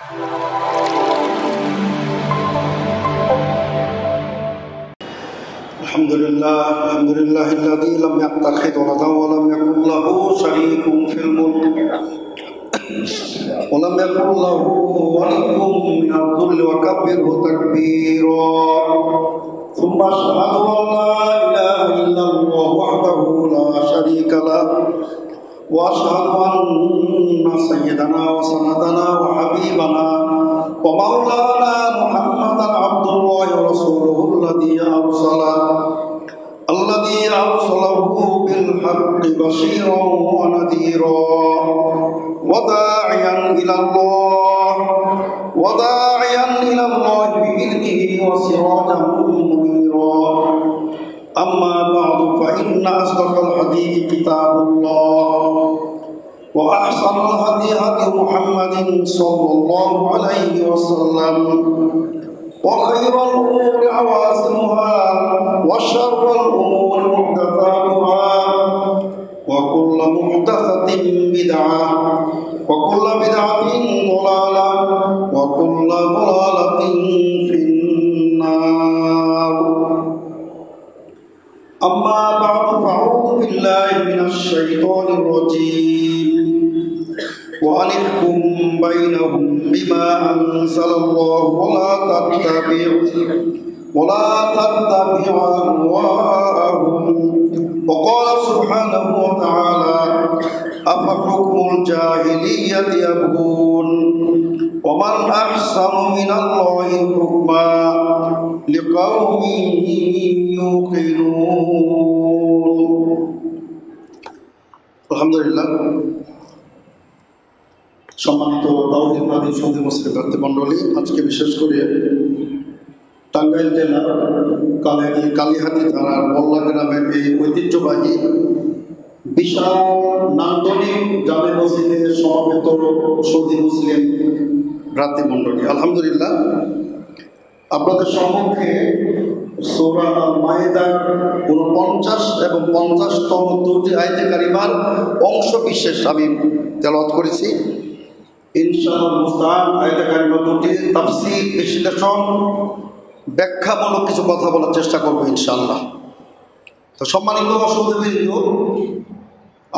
Alhamdulillah alladzi lam yattakhidh waladan wa lam yakul lahu sharikun fil mulk wa lam yakul lahu waliyyun min adh-dhulli wa kabbirhu takbira. Thumma ashhadu an la ilaha illallah wahdahu la sharika lahu wa ashhadu anna sayyidana wa sanadana wa habibana wa maulana Muhammadan abdullahi wa rasuluhu الذي أرسله بالحق بشيرا ونذيرا وداعيا إلى الله بإذنه وسراجا منيرا. أما بعد فإن أصدق الحديث كتاب الله وأحسن الهدي هدي محمد صلى الله عليه وسلم وخير الأمور عوازمها وشر الأمور محدثاتها وكل محدثة بدعة وكل بدعة ضلالة وكل ضلالة في النار. أما بعد فأعوذ بالله من الشيطان الرجيم وأنحكم بينهم بما أنزل الله ولا تتبع أهواءهم. وقال سبحانه وتعالى أفحكم الجاهلية يبغون ومن أحسن من الله حكما لقوم يوقنون. الحمد لله. সম্মানিত তাওহীদবাদী সুন্নি মুসলিম ভাতৃমণ্ডলী, আজকে বিশেষ করে টাঙ্গাইল জেলার কালিহাতী থানার মোল্লা গ্রামের এই ঐতিহ্যবাহী বিশাল নান্দনিক জামে মসজিদে সমবেত সুন্নি মুসলিম ভ্রাতৃমণ্ডলী, আলহামদুলিল্লাহ, আপনাদের সম্মুখে সূরা আল মাইদার 49 এবং 50তম দুটি আয়াতে কারিমার অংশ বিশেষ আমি তেলাওয়াত করেছি। ইনশাআল্লাহ মুস্তাআন আয়াতে কারিমা দুটি তাফসীর, বিশ্লেষণ, ব্যাখ্যামূলক কিছু কথা বলার চেষ্টা করব ইনশাআল্লাহ। তো সম্মানিত সুধীবৃন্দ,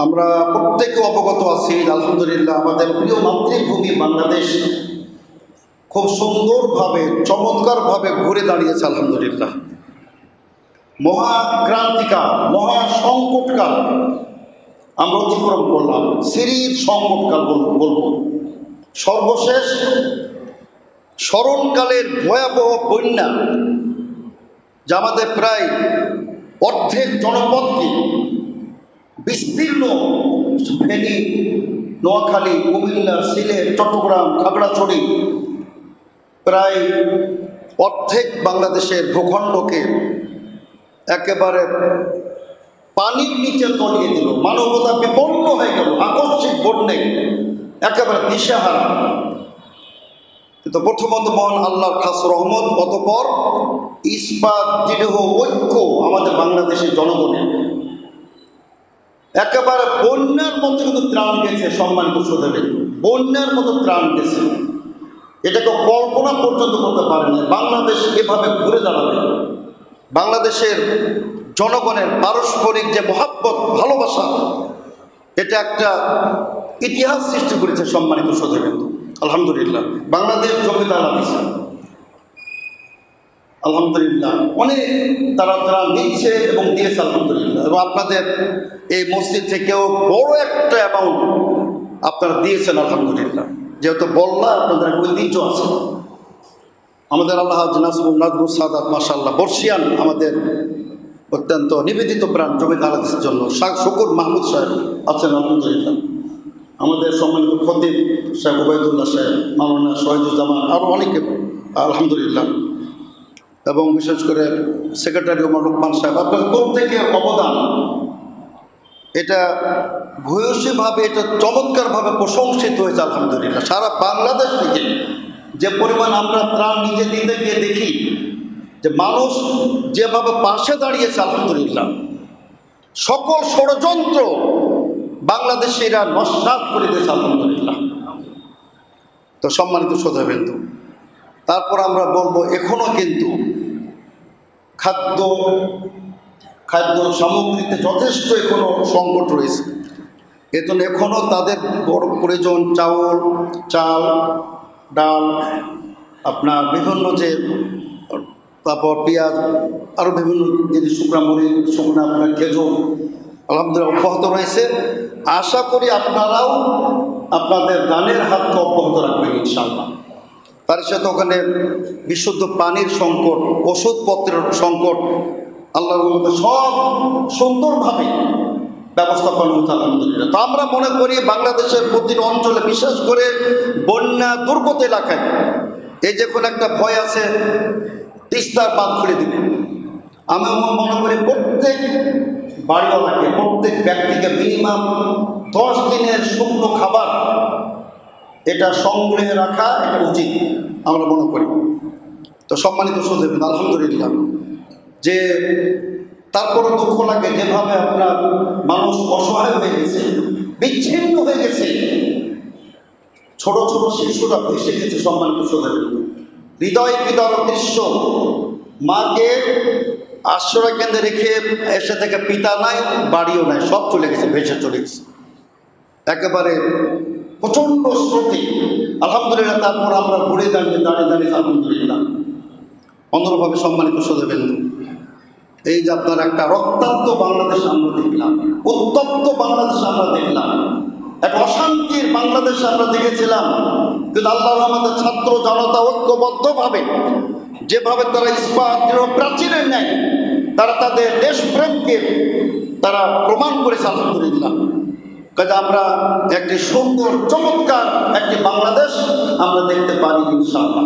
আমরা প্রত্যেকে অবগত আছি আলহামদুলিল্লাহ আমাদের প্রিয় মাতৃভূমি বাংলাদেশ খুব সুন্দরভাবে চমৎকারভাবে ঘুরে দাঁড়িয়েছে আলহামদুলিল্লাহ। মহাক্রান্তিকাল, মহাসংকটকাল আমরা অতিক্রম করলাম, সিরিজ সংকটকাল বলবো। সর্বশেষ স্মরণকালের ভয়াবহ বন্যা যা আমাদের প্রায় অর্ধেক জনপদকে বিস্তীর্ণ, ফেনী, নোয়াখালী, কুমিল্লা, সিলেট, চট্টগ্রাম, খাগড়াছড়ি, প্রায় অর্ধেক বাংলাদেশের ভূখণ্ডকে একেবারে পানির নিচে তলিয়ে দিল। মানবতা বিপন্ন হয়ে গেল, আকস্মিক বন্যায় একেবারে দিশেহারা। কিন্তু প্রথমত মহান আল্লাহর খাস রহমত, অতঃপর ইস্পাত দৃঢ় ঐক্য আমাদের বাংলাদেশের জনগণের একেবারে বন্যার মতো কিন্তু ত্রাণ গেছে। সম্মানিত শ্রোতাদের, বন্যার মতো ত্রাণ গেছে, এটাকে কল্পনা পর্যন্ত করতে পারেনি বাংলাদেশ এভাবে ঘুরে দাঁড়াবে। বাংলাদেশের জনগণের পারস্পরিক যে মহাব্বত, ভালোবাসা, এটা একটা ইতিহাস সৃষ্টি করেছে। সম্মানিত শ্রোতাবৃন্দ, আলহামদুলিল্লাহ বাংলাদেশ জমিদার দিচ্ছে, আলহামদুলিল্লাহ অনেক তারা দিচ্ছে এবং দিয়েছে আলহামদুলিল্লাহ। এবং আপনাদের এই মসজিদ থেকেও বড় একটা অ্যামাউন্ট আপনারা দিয়েছেন আলহামদুলিল্লাহ। যেহেতু বললা আপনাদের ঐতিহ্য আছে। আমাদের আল্লাহ নাজমুল সাদাত মাশাআল্লাহ বর্ষিয়ান আমাদের অত্যন্ত নিবেদিত প্রাণ জমিদার হাদিসের জন্য শুকুর মাহমুদ সাহেব আছেন আলহামদুলিল্লাহ। আমাদের সম্মানিত খতিব সাহেব ওবায়দুল্লাহ সাহেব, মাওলানা শহীদুজ্জামান, আরও অনেকে আলহামদুলিল্লাহ, এবং বিশেষ করে সেক্রেটারি ওমর রহমান সাহেব, আপনাদের প্রত্যেকের অবদান এটা ভূয়সীভাবে, এটা চমৎকারভাবে প্রশংসিত হয়েছে আলহামদুলিল্লাহ। সারা বাংলাদেশ থেকে যে পরিমাণ আমরা ত্রাণ নিজে দিতে গিয়ে দেখি যে মানুষ যেভাবে পাশে দাঁড়িয়েছে আলহামদুলিল্লাহ, সকল ষড়যন্ত্র বাংলাদেশিরা নস্যাৎ করে দিয়েছে আলহামদুলিল্লাহ। তো তো সম্মানিত শ্রোতাবৃন্দ, তারপর আমরা বলবো এখনো কিন্তু খাদ্য সামগ্রীতে যথেষ্ট এখনো সংকট রয়েছে। এজন্য এখনও তাদের বড় প্রয়োজন চাল, ডাল, আপনার বিভিন্ন যে তারপর পেঁয়াজ, আরও বিভিন্ন জিনিস, শুকনা মরিচ, শুকনা আপনার খেজুর আলহামদুলিল্লাহ অব্যাহত রয়েছে। আশা করি আপনারাও আপনাদের দানের হাতকে অব্যাহত রাখবেন ইনশাআল্লাহ। তার সাথে ওখানে বিশুদ্ধ পানির সংকট, ওষুধপত্রের সংকট আল্লাহর মধ্যে সব সুন্দরভাবে ব্যবস্থাপনা হচ্ছে আলহামদুলিল্লাহ। তো আমরা মনে করি বাংলাদেশের প্রতিটি অঞ্চলে, বিশেষ করে বন্যা দুর্গত এলাকায়, এই যে কোনো একটা ভয় আছে তিস্তার বাঁধ খুলে দিবে। আমি মনে করি প্রত্যেক বাড়িওয়ালাকে, প্রত্যেক ব্যক্তিকে মিনিমাম 10 দিনের শুকনো খাবার এটা সংগ্রহে রাখা এটা উচিত আমরা মনে করি। তো সম্মানিত শ্রোতাবৃন্দ, আলহামদুলিল্লাহ যে তারপরও দুঃখ লাগে যেভাবে আপনার মানুষ অসহায় হয়ে গেছে, বিচ্ছিন্ন হয়ে গেছে, ছোট ছোট শিশুরা ভেসে গেছে। সম্মানিত শ্রোতাবৃন্দ, হৃদয় বিদারক দৃশ্য, মাকে আশ্রয় কেন্দ্রে রেখে এসে থেকে পিতা নাই, বাড়িও নাই, সব চলে গেছে, ভেসে চলে গেছে একেবারে প্রচণ্ড স্রোতে। আলহামদুলিল্লাহ তারপর আমরা ঘুরে দাঁড়িয়ে আলহামদুলিল্লাহ অন্যভাবে। সম্মানিত শ্রোতাবৃন্দ, এই যে আপনার একটা রক্তাক্ত বাংলাদেশ আমরা দেখলাম, উত্তপ্ত বাংলাদেশ আমরা দেখলাম, এক অশান্তির বাংলাদেশ আমরা দেখেছিলাম। কিন্তু আল্লাহর আমাদের ছাত্র জনতা ঐক্যবদ্ধভাবে যেভাবে তারা ইস্পাত প্রাচীরের ন্যায় তারা তাদের দেশপ্রেমকে তারা প্রমাণ করেছে আলহামদুলিল্লাহ। কাজে আমরা একটি সুন্দর চমৎকার একটি বাংলাদেশ আমরা দেখতে পারি ইনশাআল্লাহ।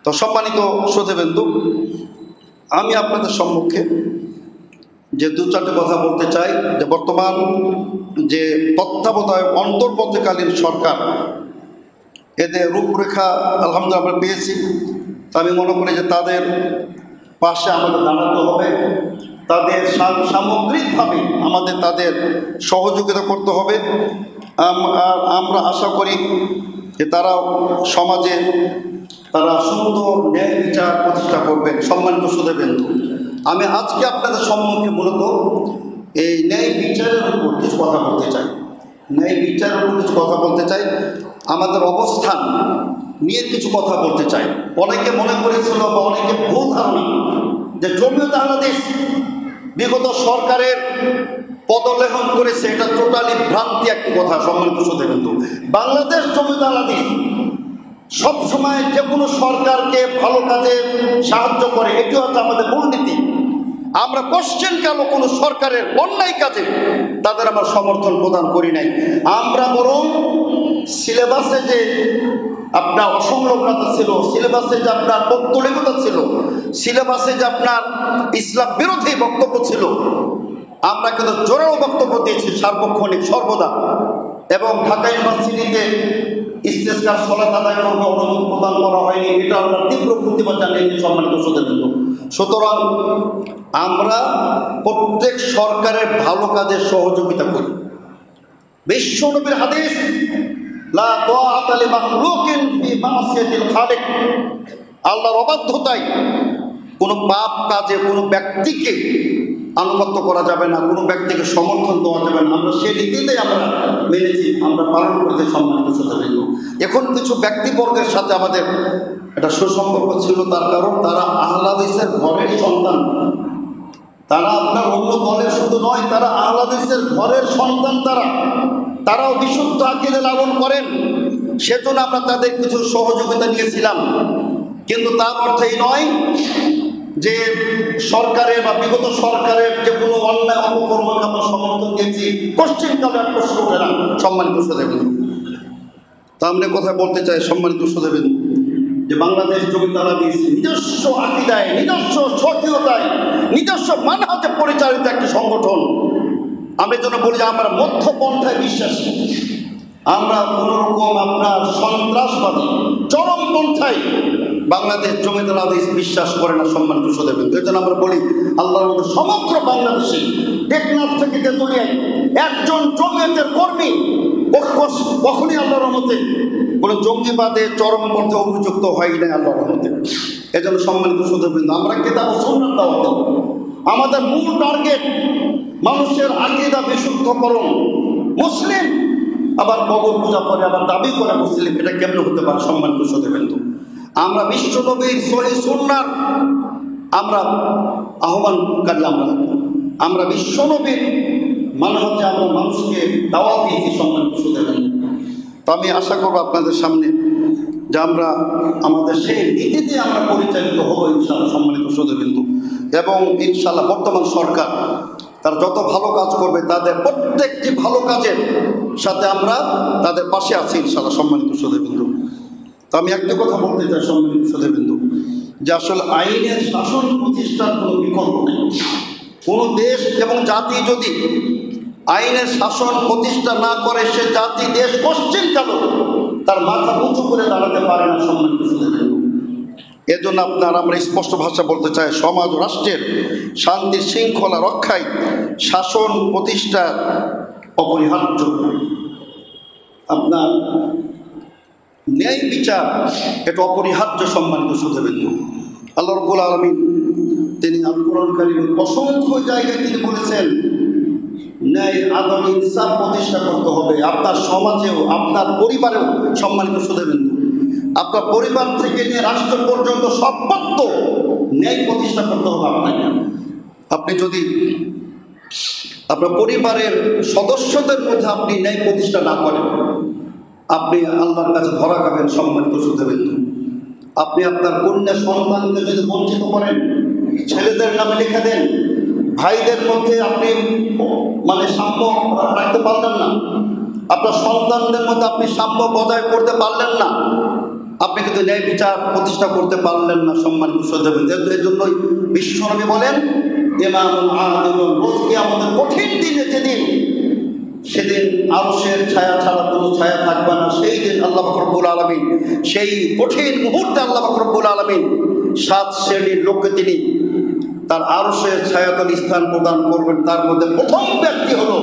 তো সম্মানিত শ্রোতাবৃন্দ, আমি আপনাদের সম্মুখে যে 2-4টি কথা বলতে চাই যে বর্তমান যে তত্ত্বাবধায়ক অন্তর্বর্তীকালীন সরকার, এদের রূপরেখা আলহামদুলিল্লাহ আমরা পেয়েছি। আমি মনে করি যে তাদের পাশে আমাদের দাঁড়াতে হবে, তাদের সামগ্রিকভাবে আমাদের তাদের সহযোগিতা করতে হবে। আমরা আশা করি যে তারাও সমাজে তারা সুন্দর ন্যায় বিচার প্রতিষ্ঠা করবেন। সম্মানিত শ্রোতাবৃন্দ, আমি আজকে আপনাদের সম্মুখে মূলত এই ন্যায় বিচারের উপর কিছু কথা বলতে চাই। ন্যায় বিচারের উপর কিছু কথা বলতে চাই, আমাদের অবস্থান নিয়ে কিছু কথা বলতে চাই। অনেকে মনে করেছিল বা অনেকে ভুল ধারণা যে জমিয়ত আহলে হাদিস বিগত সরকারের পদলেহন করেছে, এটা টোটালি ভ্রান্তি একটি কথা। সম্মানিত শ্রোতাবৃন্দ, বাংলাদেশ জমিয়ত আহলে হাদিস সবসময় যে কোনো সরকারকে ভালো কাজে সাহায্য করে, এটি হচ্ছে আমাদের মূলনীতি। আমরা কোশ্চেনকালও কোনো সরকারের অন্যায় কাজে তাদের আমরা সমর্থন প্রদান করি নাই। আমরা বরং সিলেবাসে যে আপনার অসংলগ্নতা ছিল, সিলেবাসে যে আপনার পৌত্তলিকতা ছিল, সিলেবাসে যে আপনার ইসলাম বিরোধী বক্তব্য ছিল, আমরা কিন্তু জোরালো বক্তব্য দিয়েছি সার্বক্ষণিক সর্বদা। এবং ঢাকা ইউনিভার্সিটিতে ইস্তেসকার সালাত আদায় করবে অনুমতি প্রদান করা হয়নি, এটা আমরা তীব্র প্রতিবাদ জানিয়েছি। সম্মানিত শ্রোতাবৃন্দ, সুতরাং আমরা প্রত্যেক সরকারের ভালো কাজের সহযোগিতা করি। বিশ্বনবীর হাদিস, লা তাআতা লিমাখলুকিন ফি মাসিয়াতিল খালিক, আল্লাহর অবাধ্যতায় কোনো পাপ কাজে কোনো ব্যক্তিকে আনুগত্য করা যাবে না, কোনো ব্যক্তিকে সমর্থন দেওয়া যাবে না। আমরা সেই নীতিতেই আমরা মেনেছি, আমরা পালন করতে। সম্মানিত শ্রোতাবৃন্দ, এখন কিছু ব্যক্তিবর্গের সাথে আমাদের একটা সুসম্পর্ক ছিল, তার কারণ তারা আহলে হাদিসের ঘরের সন্তান। তারা আপনার অন্য দলের শুধু নয়, তারা আহলে হাদিসের ঘরের সন্তান। তারাও বিশুদ্ধ আকীদা লালন করেন, সেজন্য আমরা তাদের কিছু সহযোগিতা নিয়েছিলাম। কিন্তু তার অর্থ এই নয় যে সরকারের বা বিগত সরকারের যে কোনো অন্যায় অপকর্মকে আমরা সমর্থন দিয়েছি, কোশ্চেনকালে আর প্রশ্ন ওঠে না। সম্মানিত শ্রোতাবৃন্দ, তা আমরা কথা বলতে চাই সম্মানিত শ্রোতাবৃন্দ যে বাংলাদেশ জমিয়ত আহলে হাদিস নিজস্ব আকীদায়, নিজস্ব স্বকীয়তায়, নিজস্ব মানহাজে পরিচালিত একটি সংগঠন। আমি যেন বলি যে আমরা মধ্যপন্থায় বিশ্বাসী, আমরা কোনোরকম আপনার সন্ত্রাসবাদী চরমপন্থায় বাংলাদেশ জমিয়ত আহলে হাদিস বিশ্বাস করে না। সম্মানিত শ্রোতাবৃন্দ, এই জন্য আমরা বলি আল্লাহর মধ্যে সমগ্র বাংলাদেশে টেকনাফ থেকে তেতুলিয়ায় একজন জমিয়তের কর্মী কখনই আল্লাহর রহমতে কোনো জঙ্গিবাদে চরম পর্যায়ে অভিযুক্ত হয় নাই আল্লাহর রহমতে। এজন্য সম্মানিত সুধীবৃন্দ, আমরা কিতাব ও সুন্নাহর দাওয়াত দেব। আমাদের মূল টার্গেট মানুষের আকীদা বিশুদ্ধকরণ। মুসলিম আবার কবর পূজা করে, আবার দাবি করে মুসলিম, এটা কেমন হতে পারে? সম্মানিত সুধীবৃন্দ, আমরা বিশ্বনবীর সহিহ সুন্নাহর আমরা আহ্বানকারী, আমরা বিশ্বনবীর মানহাজে আমরা মানুষকে দাওয়াত দিয়েছি। সম্মানিত সুধীবৃন্দ, তো আমি আশা করবো আপনাদের সামনে যে আমরা আমাদের সেই নীতিতে আমরা পরিচালিত হবো ইনশাআল্লাহ। সম্মানিত সুধীবৃন্দ, এবং ইনশাআল্লাহ বর্তমান সরকার তারা যত ভালো কাজ করবে তাদের প্রত্যেকটি ভালো কাজের সাথে আমরা তাদের পাশে আছি ইনশাআল্লাহ। সম্মানিত সুধীবৃন্দ, তো আমি একটা কথা বলতে চাই সম্মানিত সুধীবৃন্দ, যে আসলে আইনের শাসন প্রতিষ্ঠার কোনো বিকল্প নেই। কোনো দেশ এবং জাতি যদি আইনের শাসন প্রতিষ্ঠা না করে, সে জাতি দেশ পশ্চিমকাল তার মাথা উঁচু করে দাঁড়াতে পারে না। সম্মানিত সুধীবৃন্দ, এজন্য আমরা স্পষ্ট ভাষা বলতে চাই, সমাজ ও রাষ্ট্রের শান্তি শৃঙ্খলা রক্ষায় শাসন প্রতিষ্ঠা অপরিহার্য। আপনার ন্যায় বিচার এটা অপরিহার্য। সম্মানিত সুধীবৃন্দ, আল্লাহ রাব্বুল আলামিন তিনি আল কোরআন কারীমের অসংখ্য জায়গায় তিনি বলেছেন ন্যায় আদল ইনসাফ প্রতিষ্ঠা করতে হবে আপনার সমাজেও, আপনার পরিবারেও। সম্মানিত সুধীবৃন্দ, আপনার পরিবার থেকে নিয়ে রাষ্ট্র পর্যন্ত সর্বত্র ন্যায় প্রতিষ্ঠা করতে হবে আপনাকে। আপনি যদি আপনার পরিবারের সদস্যদের মধ্যে আপনি ন্যায় প্রতিষ্ঠা না করেন, আপনি আল্লাহর কাছে ধরা খাবেন। সম্মানিত সুধীবৃন্দ, আপনি আপনার কন্যা সন্তানকে যদি বঞ্চিত করেন, ছেলেদের নামে লিখে দেন, ভাইদের মধ্যে আপনি সাম্য রাখতে পারলেন না, আপনার সন্তানদের মধ্যে আপনি সাম্য বজায় করতে পারলেন না, আপনি কিন্তু ন্যায় বিচার প্রতিষ্ঠা করতে পারলেন না। সম্মানিত সুধীবৃন্দ, এর জন্যই বিশ্বনবী বলেন ইমামুল আদিল, রোজ কিয়ামতের কঠিন দিনে যেদিন, সেদিন আরশের ছায়া ছাড়া কোনো ছায়া থাকবে না। সেই দিন আল্লাহ পাক রব্বুল আলামিন, সেই কঠিন মুহূর্তে আল্লাহ পাক রব্বুল আলামিন 7 শ্রেণীর লোককে তিনি তার আরশের ছায়াতলে স্থান প্রদান করবেন। তার মধ্যে প্রথম ব্যক্তি হলো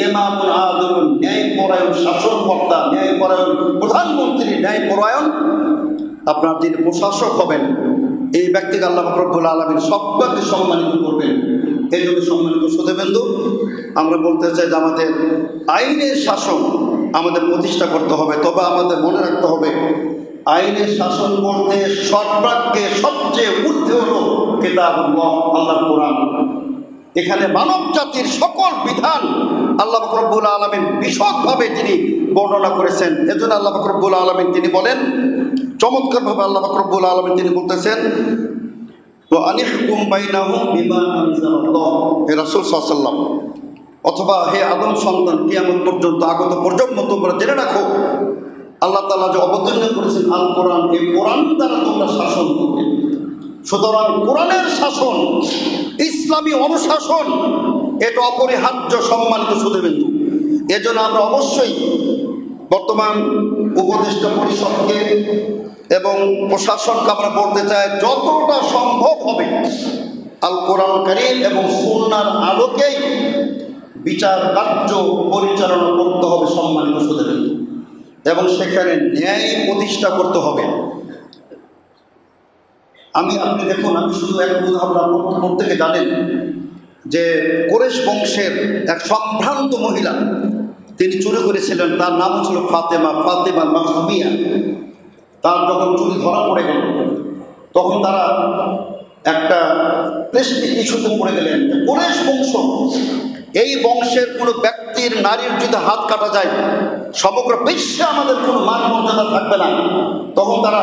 ইমামুল আদিল, ন্যায়পরায়ণ শাসনকর্তা, ন্যায়পরায়ণ প্রধানমন্ত্রী, ন্যায়পরায়ণ আপনার যিনি প্রশাসক হবেন, এই ব্যক্তিকে আল্লাহ পাক রব্বুল আলামিন সবকে সম্মানিত করবেন। এই জন্য সম্মানিত সুধীবৃন্দ, আমরা বলতে চাই যে আমাদের আইনের শাসন আমাদের প্রতিষ্ঠা করতে হবে। তবে আমাদের মনে রাখতে হবে, আইনের শাসন করতে সর্বাগ্রে সবচেয়ে ঊর্ধ্বে হলো কিতাবুল্লাহ, আল্লাহর কোরআন। এখানে মানব জাতির সকল বিধান আল্লাহ পাক রব্বুল আলামিন বিশদভাবে তিনি বর্ণনা করেছেন। এজন্য আল্লাহ পাক রব্বুল আলামিন তিনি বলেন, চমৎকারভাবে আল্লাহ পাক রব্বুল আলামিন তিনি বলতেছেন, অথবা হে আদম সন্তান, কিয়ামত পর্যন্ত আগত প্রজন্ম তোমরা জেনে রাখো, আল্লাহ তাআলা যে অবতীর্ণ করেছেন আল কোরআন, এই কোরআন দ্বারা তোমরা শাসন করবে। সুতরাং কোরআনের শাসন, ইসলামী অনুশাসন এটা অপরিহার্য। সম্মানিত সুধীবৃন্দ, এজন্য আমরা অবশ্যই বর্তমান উপদেষ্টা পরিষদকে এবং প্রশাসনকে আমরা বলতে চাই, যতটা সম্ভব হবে আল কোরআন কারীম এবং সুন্নাহর আলোকেই বিচার কার্য পরিচালনা করতে হবে। সম্মানিত সুধীবৃন্দ, এবং সেখানে ন্যায় প্রতিষ্ঠা করতে হবে। আপনি দেখুন, আমি শুধু এক উদাহরণ, প্রত্যেকে জানেন যে কুরাইশ বংশের এক সম্ভ্রান্ত মহিলা তিনি চুরি করেছিলেন, তার নাম ছিল ফাতেমা মাখজুমিয়া। তার যখন চুরি ধরা পড়ে গেল, তখন তারা একটা প্রেস্টিজ ইস্যুতে পড়ে গেলেন। কুরাইশ বংশ, এই বংশের কোনো ব্যক্তির, নারীর যদি হাত কাটা যায়, সমগ্র বিশ্বে আমাদের কোনো মান মর্যাদা থাকবে না। তখন তারা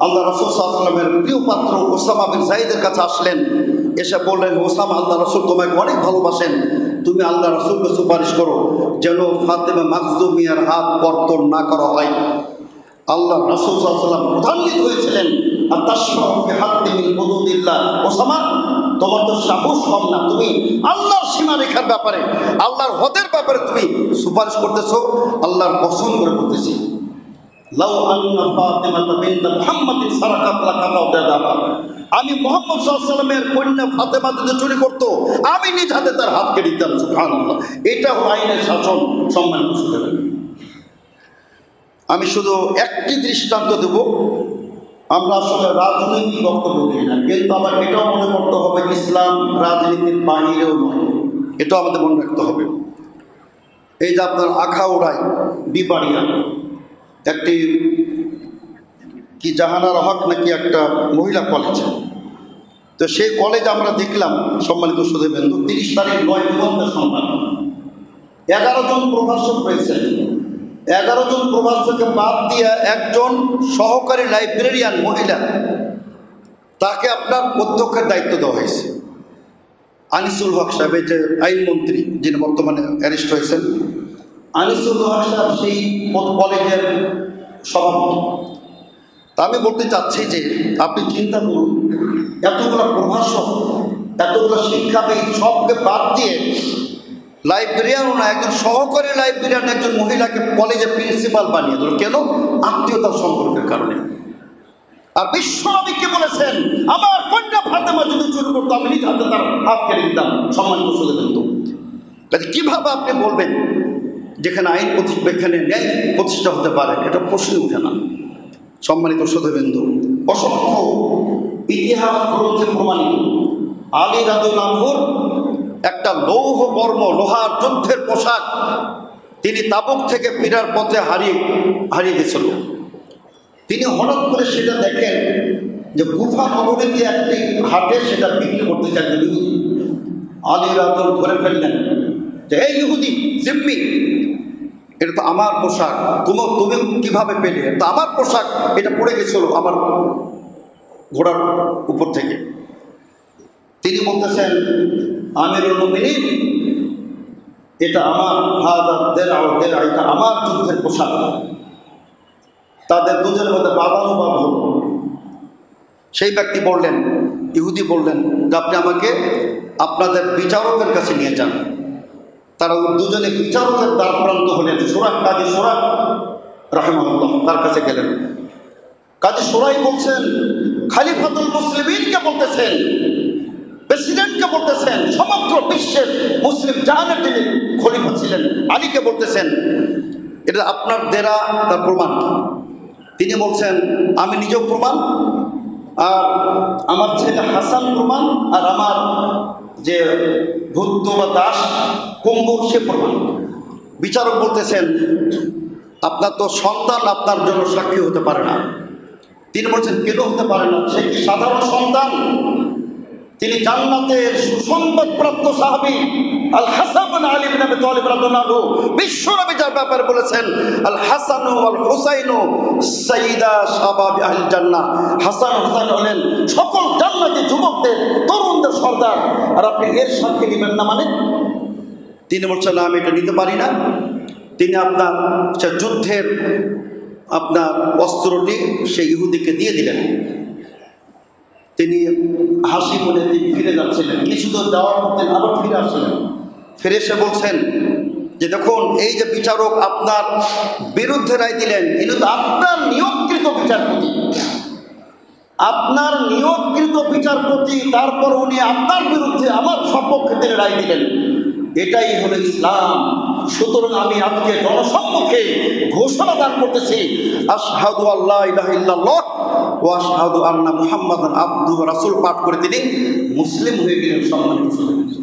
আল্লাহ রাসূল সাল্লাল্লাহু আলাইহি ওয়াসাল্লামের প্রিয় পাত্র ওসামা বিন যায়েদের কাছে আসলেন, এসে বললেন, ওসামা, আল্লাহ রাসূল তোমাকে অনেক ভালোবাসেন, তুমি আল্লাহ রাসূলকে সুপারিশ করো যেন ফাতেমা মাখজুমিয়ার হাত কর্তন না করা হয়। আল্লাহ রাসূল সাল্লাল্লাহু আলাইহি ওয়াসাল্লাম প্রধান্বিত হয়েছিলেন, ওসামা, তোমার তো সাহস কম না, তুমি আল্লাহর সীমারেখার ব্যাপারে, আল্লাহর হদের ব্যাপারে তুমি সুপারিশ করতেছো। আল্লাহর কসম করে বলতেছি, লাউ আন্না ফাতিমাতা বিনত মুহাম্মাদিন সারাকাত লাকাতাউ ইয়াদাহা, আমি মুহাম্মদ সাল্লাল্লাহু আলাইহি ওয়াসাল্লামের কন্যা ফাতেমা যদি চুরি করতো, আমি নিজ হাতে তার হাত কেটে দিতাম। সুবহানাল্লাহ, এটা হলো আইনের শাসন। সম্মানিত সুধীবৃন্দ, আমি শুধু একটি দৃষ্টান্ত দেব। আমরা আসলে রাজনৈতিক বক্তব্য দিই না, কিন্তু আবার এটাও মনে করতে হবে ইসলাম রাজনীতির বাহিরেও নয়, এটাও আমাদের মনে রাখতে হবে। এই যে আপনার আখাউড়ায় বিপাড়িয়া একটি কি জাহানার হক নাকি একটা মহিলা কলেজ, তো সেই কলেজে আমরা দেখলাম সম্মানিত সুধীবৃন্দ 30 তারিখ 9 দিগন্তের সন্তান 11 জন প্রভাষক রয়েছে। 11 জন প্রভাষককে বাদ দিয়ে একজন সহকারী লাইব্রেরিয়ান মহিলা, তাকে আপনার অধ্যক্ষের দায়িত্ব দেওয়া হয়েছে। আনিসুল হক সাহেব, যে আইনমন্ত্রী যিনি বর্তমানে অ্যারেস্ট হয়েছেন, আনিসুল হক সাহেব সেই কলেজের সভাপতি। তা আমি বলতে চাচ্ছি যে আপনি চিন্তা করুন, এতগুলো প্রভাষক, এতগুলো শিক্ষাবিদ সবকে বাদ দিয়ে লাইব্রেরিয়ানও না, একজন সহকারী লাইব্রেরিয়ান একজন মহিলাকে কলেজের প্রিন্সিপাল বানিয়ে দিল। কেন? আত্মীয়তার সম্পর্কের কারণে। আর বিশ্বনবী কে বলেছেন, আমার কন্যা ফাতেমা যদি চুরি করতো আমি নিজ হাতে তার হাত কেটে দিতাম। সম্মানিত সুধীবৃন্দ, কাজে কিভাবে আপনি বলবেন যেখানে আইন এখানে ন্যায় প্রতিষ্ঠা হতে পারে? এটা প্রশ্ন উঠে না। সম্মানিত সুধীবৃন্দ, অসংখ্য ইতিহাস গ্রন্থে প্রমাণিত আলী রাদিয়াল্লাহু আনহুর একটা লৌহ বর্ম, লোহার যুদ্ধের পোশাক তিনি তাবুক থেকে ফেরার পথে হারিয়ে গেছিল। তিনি হঠাৎ করে সেটা দেখেন যে গুফা নগরীতে একটি হাটে সেটা বিক্রি করতে চাইলেন। আলী রাদিয়াল্লাহু ধরে ফেললেন যে এই ইহুদি জিম্মি, এটা তো আমার পোশাক, তুমি কিভাবে পেলে? এটা আমার পোশাক, এটা পড়ে গেছিল আমার ঘোড়ার উপর থেকে। তিনি বলতেছেন, আমিরুল মুমিনিন, এটা আমার এটা আমার যুদ্ধের পোশাক। তাদের দুজনের মধ্যে বাদানুবাদ হল। সেই ব্যক্তি বললেন, ইহুদি বললেন যে আপনি আমাকে আপনাদের বিচারকের কাছে নিয়ে যান। তারা দুজনে বিচারকের দ্বার প্রান্ত হলেন। কাজী সুরাক রাহিমাহুল্লাহ তার কাছে গেলেন। কাজী সুরাই বলছেন, খলিফাতুল মুসলিমিনকে বলতেছেন, প্রেসিডেন্টকে বলতেছেন, সমগ্র বিশ্বের মুসলিম জাহানের যিনি খলিফা ছিলেন আলীকে বলতেছেন, এটা আপনার দেরা তার প্রমাণ। তিনি বলছেন, আমি নিজেও প্রমাণ, আর আমার ছেলে হাসান প্রমাণ, আর আমার যে ভূত বা দাস কুম্বুর সে প্রমাণ। বিচারক বলতেছেন, আপনার তো সন্তান আপনার জন্য সাক্ষী হতে পারে না। তিনি বলছেন, কেন হতে পারে না? সে কি সাধারণ সন্তান? তিনি জান্নাতের সুসংবাদপ্রাপ্ত সাহাবী আল হাসান বিন আলী বিন আবি তালিব রাদিয়াল্লাহু আনহু। বিশ্বনবী যার ব্যাপারে বলেছেন, আল হাসান ওয়াল হুসাইন সাইয়্যিদা শাবাব আহলিল জান্নাহ। হাসান হুসাইন হলেন সকল জান্নাতি যুবকদের, তরুণদের সর্দার, আর আপনি এর সাক্ষী নেবেন না মানে? তিনি বলছেন, আমি এটা নিতে পারি না। তিনি আপনার যুদ্ধের আপনার অস্ত্রটি সেই ইহুদিকে দিয়ে দিলেন। তিনি হাসি মনে তিনি ফিরে যাচ্ছিলেন। কিছু দূর যাওয়ার পর তিনি আবার ফিরে আসছিলেন। ফিরে এসে বলছেন যে দেখুন, এই যে বিচারক আপনার বিরুদ্ধে রায় দিলেন, কিন্তু আপনার নিয়োগকৃত বিচারপতি, আপনার নিয়োগকৃত বিচারপতি, তারপর উনি আপনার বিরুদ্ধে আমার সপক্ষে তিনি রায় দিলেন। এটাই হলো ইসলাম। সুতরাং আমি আজকে জনসম্মুখে ঘোষণা দান করতেছি, আশহাদু আল্লা ইলাহা ইল্লাল্লাহ ওয়া আশহাদু আন্না মুহাম্মাদান আবদুহু ওয়া রাসূলুহু পাঠ করে তিনি মুসলিম হয়ে গেলেন। সম্মানিত সুধীবৃন্দ,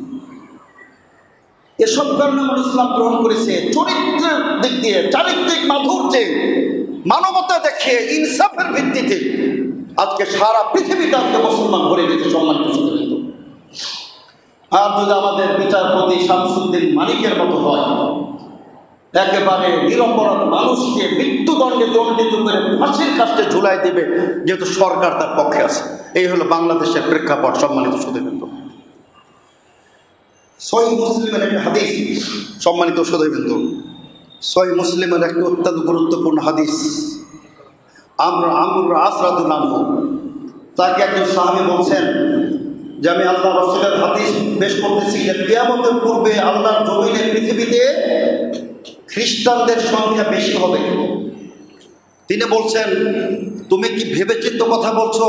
এসব কারণে আমরা ইসলাম গ্রহণ করেছে চরিত্রের দিক দিয়ে, চারিত্রিক মাধুর্যে, মানবতা দেখিয়ে, ইনসাফের ভিত্তিতে। আজকে সারা পৃথিবীতে আজকে মুসলমান ভরে গেছে। সম্মানিত সুধীবৃন্দ, আর যদি আমাদের বিচারপতি শামসুদ্দিন মালিকের মতো হয়, একেবারে নিরপরাধ মানুষকে মৃত্যুদণ্ডে দণ্ডিত করে ফাঁসির কাস্টে ঝুলাই দেবে, যেহেতু সরকার তার পক্ষে আছে। এই হলো বাংলাদেশের প্রেক্ষাপট। সম্মানিত সুধীবৃন্দ, সহিহ মুসলিমের একটা হাদিস, সম্মানিত সুধীবৃন্দ, সহিহ মুসলিমের একটি অত্যন্ত গুরুত্বপূর্ণ হাদিস। আমর আস রাদিয়াল্লাহু আনহু, তাকে একজন সাহাবী বলছেন যে আমি আল্লাহ রাসূলের হাদিস পেশ করতেছি যে কিয়ামতের পূর্বে আল্লাহর জমিনে পৃথিবীতে খ্রিস্টানদের সংখ্যা বেশি হবে। তিনি বলছেন, তুমি কি ভেবেচিন্তে কথা বলছো?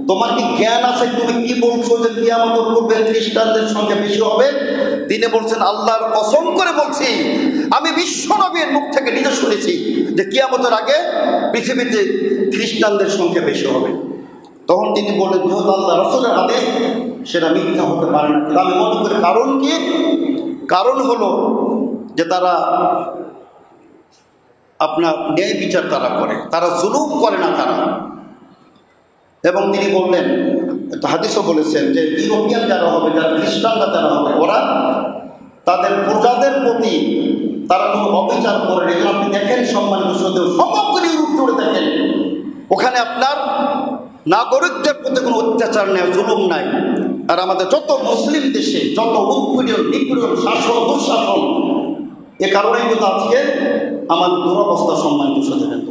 তোমার কি জ্ঞান আছে? তুমি কি বলছো যে কিয়ামতের পূর্বে খ্রিস্টানদের সংখ্যা বেশি হবে? তিনি বলছেন, আল্লাহর কসম করে বলছি, আমি বিশ্বনবীর মুখ থেকে নিজে শুনেছি যে কিয়ামতের আগে পৃথিবীতে খ্রিস্টানদের সংখ্যা বেশি হবে। তখন তিনি বললেন, যেহেতু আল্লাহ রাসূলের আদেশ, সেটা মিথ্যা হতে পারে না। কিন্তু আমি মনে করি কারণ কি? কারণ হলো যে তারা আপনার ন্যায় বিচার তারা করে, তারা জুলুম করে না তারা। এবং তিনি বললেন, হাদিসও বলেছেন যে ইউরোপিয়ান যারা হবে, যারা খ্রিস্টানরা যারা হবে, ওরা তাদের প্রজাদের প্রতি তারা কোনো অবিচার করে। এই জন্য আপনি দেখেন সম্মানিত শ্রোতা, সমগ্র ইউরোপ জুড়ে দেখেন, ওখানে আপনার নাগরিকদের প্রতি কোনো অত্যাচার নেই, জুলুম নাই। আর আমাদের যত মুসলিম দেশে যত উৎপীড়ন, নিপীড়ন, শাসন, দুঃশাসন, এ কারণেই কিন্তু আজকে আমার দুরবস্থা। সম্মানিত শ্রোতাবৃন্দ,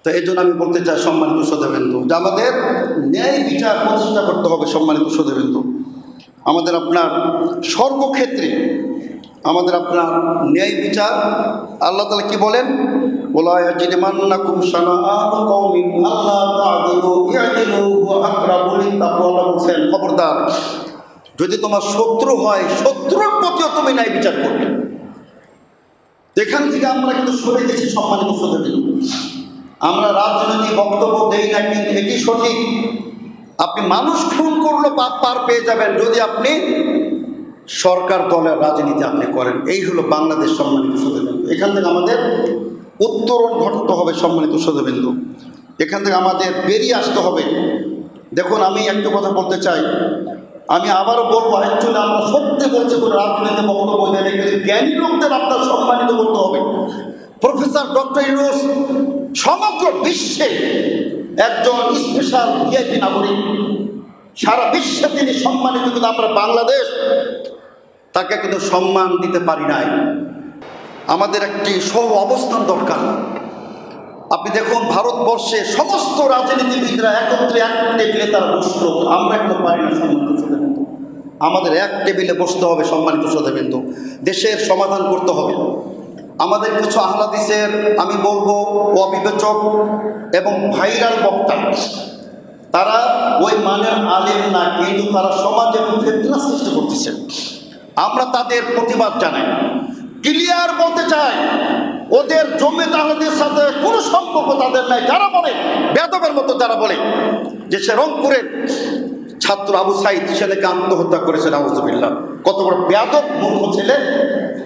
তো এই জন্য আমি বলতে চাই সম্মানিত শ্রোতাবৃন্দ, যে আমাদের ন্যায় বিচার প্রতিষ্ঠা করতে হবে। সম্মানিত শ্রোতাবৃন্দ, আমাদের আপনার সর্বক্ষেত্রে আমাদের আপনার ন্যায় বিচার। আল্লাহ তাআলা কি বলেন? ওয়ালা ইয়াজরিমান্নাকুম শানাআনু কওমিন আল্লা তা'দিলু ইয়াদিলু হুয়া আকরাবু লিত-তাকওয়া। আল্লাহ বলেন, খবরদার, যদি তোমার শত্রু হয়, শত্রুর প্রতিও তুমি ন্যায় বিচার করবে। এখান থেকে আমরা কিন্তু সরে গেছি। সম্মানিত শ্রোতাবৃন্দ, আমরা রাজনৈতিক বক্তব্য দেই না, কিন্তু এটি সঠিক। আপনি মানুষ খুন করলে পার পেয়ে যাবেন যদি আপনি সরকার দলের রাজনীতি আপনি করেন। এই হলো বাংলাদেশ। সম্মানিত শ্রোতাবৃন্দ, এখান থেকে আমাদের উত্তরণ ঘটতে হবে। সম্মানিত শ্রোতাবৃন্দ, এখান থেকে আমাদের বেরিয়ে আসতে হবে। দেখুন, আমি একটা কথা বলতে চাই, আমি আবারও বলবো, অ্যাকচুয়ালি আমরা সত্যি বলছি কোনো রাজনীতি বক্তব্য দেয়, কিন্তু জ্ঞানী লোকদের আপনার সম্মানিত করতে হবে। প্রফেসর ডক্টর ইউনূস সমগ্র বিশ্বে একজন স্পেশাল ভিআইপি নাগরিক, সারা বিশ্বে তিনি সম্মানিত, কিন্তু আমরা বাংলাদেশ তাকে কিন্তু সম্মান দিতে পারি নাই। আমাদের একটি সহ অবস্থান দরকার। আপনি দেখুন, ভারতবর্ষে সমস্ত রাজনীতিবিদরা একত্রে এক টেবিলে তারা বসলো, আমরা কিন্তু পারি না। সম্মানিত শ্রোতাবৃন্দ, আমাদের এক টেবিলে বসতে হবে। সম্মানিত শ্রোতাবৃন্দ, দেশের সমাধান করতে হবে। আমাদের কিছু আহলাদিসের, আমি বলবো, অবিবেচক এবং ভাইরাল বক্তা, তারা ওই মানের আলেম না, কিন্তু তারা সমাজে ফিতনা সৃষ্টি করতেছে। আমরা তাদের প্রতিবাদ জানাই, ক্লিয়ার বলতে চাই, ওদের জমিদারদের সাথে কোনো সম্পর্ক তাদের নাই। যারা বলে বেয়াদবের মতো, যারা বলে যে সে রংপুরের ছাত্র আবু সাইদ, সে নাকি আত্মহত্যা করেছে, নাউযুবিল্লাহ। কত বড় বেয়াদব মূর্খ ছেলে!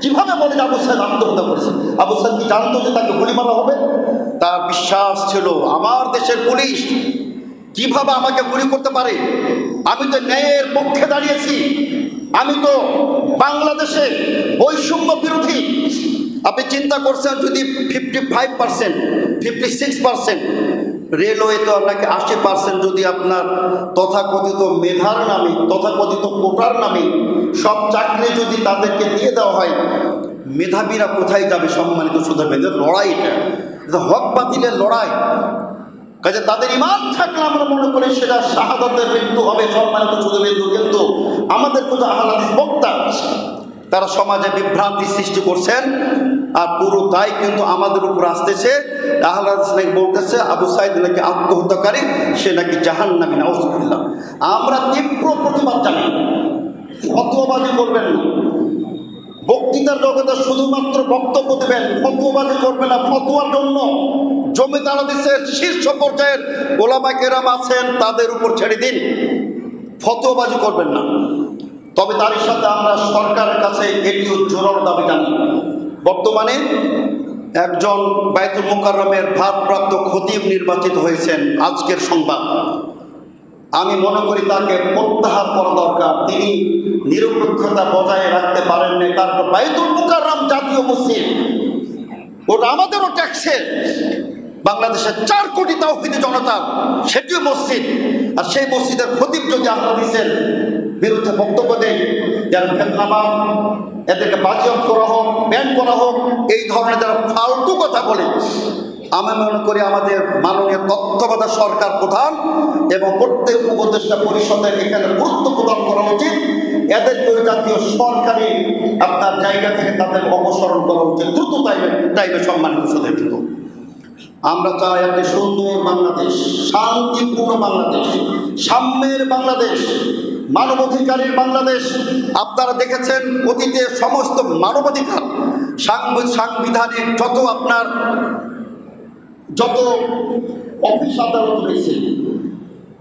কিভাবে বলে যে আবু সাইদ আত্মহত্যা করেছে? আবু সাইদ কি জানতো যে তাকে গুলি মারা হবে? তার বিশ্বাস ছিল, আমার দেশের পুলিশ কিভাবে আমাকে গুলি করতে পারে? আমি তো ন্যায়ের পক্ষে দাঁড়িয়েছি, আমি তো বাংলাদেশে বৈষম্য বিরোধী। আপনি চিন্তা করছেন, যদি 55%, 56% রেলওয়ে, তো আপনাকে 80% যদি আপনার তথাকথিত মেধার নামে, তথাকথিত কোটার নামে সব চাকরি যদি তাদেরকে দিয়ে দেওয়া হয়, মেধাবীরা কোথায় যাবে? সম্মানিত শ্রোতাবৃন্দ, লড়াই এটা হক বাতিলের লড়াই। কাজে তাদের ঈমান থাকলে আমরা মনে করি সেটা শাহাদাতের মৃত্যু হবে। সম্মানিত শ্রোতাবৃন্দ, কিন্তু আমাদের কিছু আহলাদিস বক্তা তারা সমাজে বিভ্রান্তি সৃষ্টি করছেন, আর পুরো দায় কিন্তু আমাদের উপর আসতেছে। আহলাদিস নাকি বলতেছে আবু সাইদ নাকি আত্মহত্যাকারী, সে নাকি জাহান্নামী, নাউযুবিল্লাহ। আমরা তীব্র প্রতিবাদ জানাই। ফতোয়াবাজি করবেন না, বক্তৃতার জগতে শুধুমাত্র বক্তব্য দেবেন, ফতোয়াবাজি করবেন না। ফতোয়ার জন্য জমিদার হাদিসের শীর্ষ পর্যায়ের ওলামা কেরাম আছেন, তাদের উপর ছেড়ে দিন, ফতোয়াবাজি করবেন না। তবে তারই সাথে আমরা সরকারের কাছে এটিও জোরালো দাবি জানাই, বর্তমানে একজন বাইতুল মুকাররমের ভারপ্রাপ্ত খতিব নির্বাচিত হয়েছেন। আজকের সংবাদ, আমি মনে করি তাকে প্রত্যাহার করা দরকার। তিনি নিরপেক্ষতা বজায় রাখতে পারেন না, কারণ বাইতুল মুকাররম জাতীয় মসজিদ, ওটা আমাদেরও ট্যাক্সের। বাংলাদেশের 4 কোটি তাওহীদি জনতা, সেটিও মসজিদ। আর সেই মসজিদের খতিব যদি আহলাদিসের বিরুদ্ধে বক্তব্য দেয়, যারা ফিতনাবাদ, এদেরকে বাজেয়াপ্ত করা হোক, ব্যান করা হোক, এই ধরনের যারা ফালতু কথা বলে, আমি মনে করি আমাদের মাননীয় তত্ত্বাবধায়ক সরকার প্রধান এবং প্রত্যেক উপদেষ্টা পরিষদের এখানে গুরুত্ব প্রদান করা উচিত। এদেরকে ওই জাতীয় সরকারি আপনার জায়গা থেকে তাদের অপসারণ করা উচিত দ্রুত টাইমে। সম্মানিত শ্রোতাবৃন্দ, আমরা চাই একটি সুন্দর বাংলাদেশ, শান্তিপূর্ণ বাংলাদেশ, সাম্যের বাংলাদেশ। মানবাধিকারের বাংলাদেশ। আপনারা দেখেছেন অতীতে সমস্ত মানবাধিকার সাংবিধানিক যত অফিস আদালত রয়েছে,